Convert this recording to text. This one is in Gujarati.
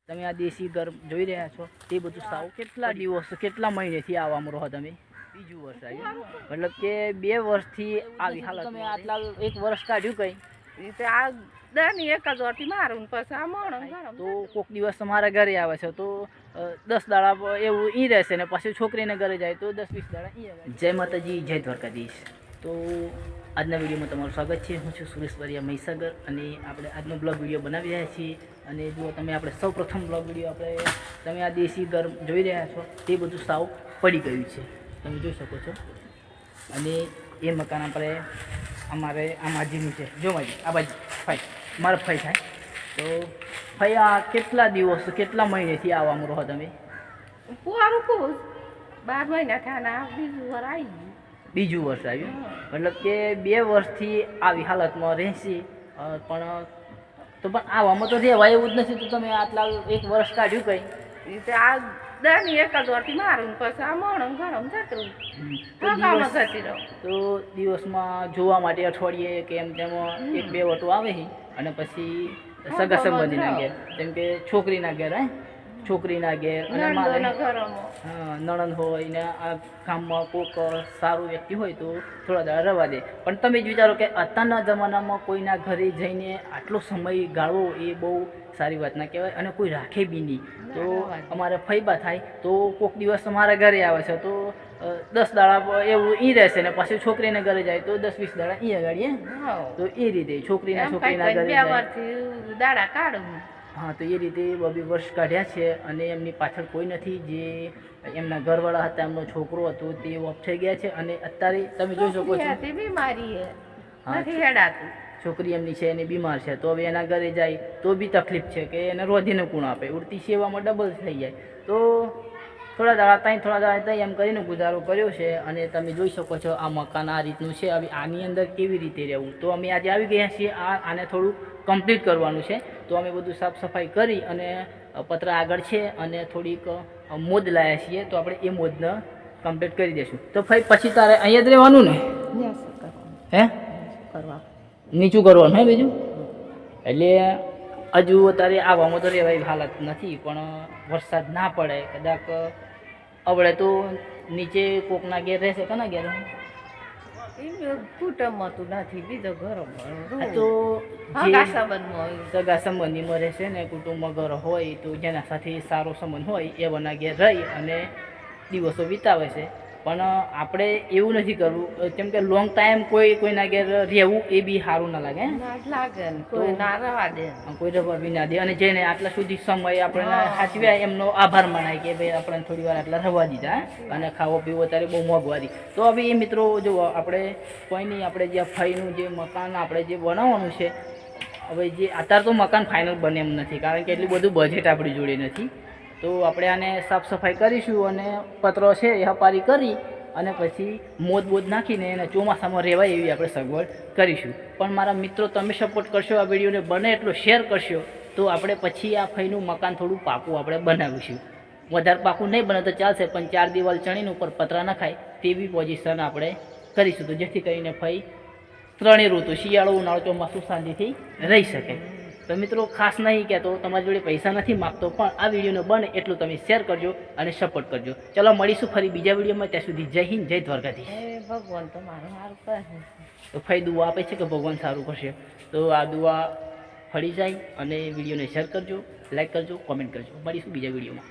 તમે આ દેશી ઘર જોઈ રહ્યા છો તે બધું સાવ કેટલા દિવસ કેટલા મહિનેથી આવવામાં રહો તમે? બીજું વર્ષ આવ્યું, મતલબ કે 2 વર્ષથી આવી હાલત. તમે આટલા 1 વર્ષ કાઢ્યું કઈ આ દાની એક જ વાટી મારું પછી આ મોણ તો કોઈક દિવસ તમારા ઘરે આવે છે તો 10 દાડા એવું ઈ રહેશે ને પછી છોકરીને ઘરે જાય તો 10-20 દાડા ઈ આવે. જય માતાજી, જય દ્વારકાધીશ. તો આજના વિડીયોમાં તમારું સ્વાગત છે. હું છું સુરેશ બરિયા મહીસાગર અને આપણે આજનો બ્લોગ વિડીયો બનાવી રહ્યા છીએ. અને જો તમે આપણે સૌ પ્રથમ બ્લોગ વિડીયો તમે આ દેશી ઘર જોઈ રહ્યા છો તે બધું સાવ પડી ગયું છે, તમે જોઈ શકો છો. અને એ મકાન અમારે આ માજીનું છે. જો માજી આ બાજુ ફાઈ મારા ફાઈ થાય તો ફાઈ આ કેટલા દિવસ કેટલા મહિનેથી આવવામાં રહો તમે? કુવારું કું 12 મહિના થયા, બીજું વર આવી ગયું. બીજું વર્ષ આવ્યું, મતલબ કે 2 વર્ષથી આવી હાલતમાં રહેશે. પણ આવવામાં તો રહેવાય એવું જ નથી. તો તમે આટલા 1 વર્ષ કાઢ્યું કઈ આ દાની એક જ વાટી મારું પછી આ મોણ ગરમ થતું જતી રહું. તો દિવસમાં જોવા માટે અઠવાડિયે કે એમ તેમ 1-2 વટો આવે છે. અને પછી સગા સંબંધીના ઘેર, જેમ કે છોકરીના ઘેર, છોકરીના ઘેર અને નણંદ હોય ને આ ગામમાં કોઈક સારું વ્યક્તિ હોય તો થોડા દાડા રવા દે. પણ તમે જ વિચારો કે અત્યારના જમાનામાં કોઈના ઘરે જઈને આટલો સમય ગાળવો એ બહુ સારી વાત ના કહેવાય. અને કોઈ રાખે બી નહીં. તો અમારે ફૈબા થાય તો કોઈક દિવસ અમારા ઘરે આવે છે તો 10 દાડા એવું ઈ રહેશે ને પછી છોકરીને ઘરે જાય તો 10-20 દાડા ઈ ગાડીએ. તો એ રીતે છોકરીના ઘરે દાડા કાઢું. હા, તો એ રીતે 2 વર્ષ કાઢ્યા છે. અને એમની પાછળ કોઈ નથી. જે એમના ઘરવાળા હતા, એમનો છોકરો હતો તે ઓફ થઈ ગયા છે. અને અત્યારે તમે જોઈ શકો છો છોકરી એમની છે એને બીમાર છે. તો હવે એના ઘરે જાય તો બી તકલીફ છે કે એને રોધીને કોણ આપે, ઉડતી સેવામાં ડબલ થઈ જાય. તો થોડા દાડા એમ કરીને ગુજારો કર્યો છે. અને તમે જોઈ શકો છો આ મકાન આ રીતનું છે. હવે આની અંદર કેવી રીતે રહેવું, તો અમે આજે આવી ગયા છીએ. આને થોડું કમ્પ્લીટ કરવાનું છે. તો અમે બધું સાફ સફાઈ કરી અને પત્ર આગળ છે અને થોડીક મોદ લાવ્યા છીએ. તો આપણે એ મોદને કમ્પ્લીટ કરી દઈશું. તો ભાઈ પછી તારે અહીંયા જ રહેવાનું ને? હે કરવા નીચું કરવાનું હે બીજું? એટલે હજુ અત્યારે આવવામાં તો રહેવાય હાલત નથી. પણ વરસાદ ના પડે કદાચ આવડે તો નીચે કોકના ઘેર રહેશે. કના ઘેર? કુટુંબમાં નથી, બીજો ઘર તો સગા સંબંધીમાં રહેશે ને કુટુંબમાં ઘર હોય તો જેના સાથે સારો સંબંધ હોય એવાના ઘેર રહી અને દિવસો વિતાવે છે. પણ આપણે એવું નથી કરવું, કેમ કે લોંગ ટાઈમ કોઈના ઘેર રહેવું એ બી સારું ના લાગે. કોઈ રવા બી ના દે. અને જેને આટલા સુધી સમય આપણે સાચવ્યા એમનો આભાર માનાય કે ભાઈ આપણે થોડી વાર આટલા રવા દીધા. અને ખાવો પીવો અત્યારે બહુ મોંઘવારી. તો હવે એ મિત્રો જો આપણે કોઈ નહીં, આપણે જે ફઈનું જે મકાન આપણે જે બનાવવાનું છે, હવે જે અત્યારે તો મકાન ફાઇનલ બને એમ નથી, કારણ કે એટલું બધું બજેટ આપણી જોડે નથી. તો આપણે આને સાફ સફાઈ કરીશું અને પત્રો છે એ હપારી કરી અને પછી મોદ નાખીને એને ચોમાસામાં રહેવાય એવી આપણે સગવડ કરીશું. પણ મારા મિત્રો તમે સપોર્ટ કરશો, આ વિડીયોને બને એટલો શેર કરશો તો આપણે પછી આ ફઈનું મકાન થોડું પાકું આપણે બનાવીશું. વધારે પાકું નહીં બને તો ચાલશે, પણ 4 દિવાલ ચણીને ઉપર પતરા નખાય તેવી પોઝિશન આપણે કરીશું. તો જેથી કરીને ફઈ 3 ઋતુ શિયાળો, ઉનાળો, ચોમાસું શાંતિથી રહી શકે. તો મિત્રો ખાસ નહીં કહેતો, તમારી જોડે પૈસા નથી માગતો, પણ આ વિડીયોને બને એટલું તમે શેર કરજો અને સપોર્ટ કરજો. ચલો મળીશું ફરી બીજા વિડીયોમાં. ત્યાં સુધી જય હિન્દ, જય દ્વારકાધીશ. ભગવાન તમારું સારું કરે. તો ફઈ દુઆ આપે છે કે ભગવાન સારું કરશે. તો આ દુઆ ફળી જાય અને વિડીયોને શેર કરજો, લાઈક કરજો, કોમેન્ટ કરજો. મળીશું બીજા વિડીયોમાં.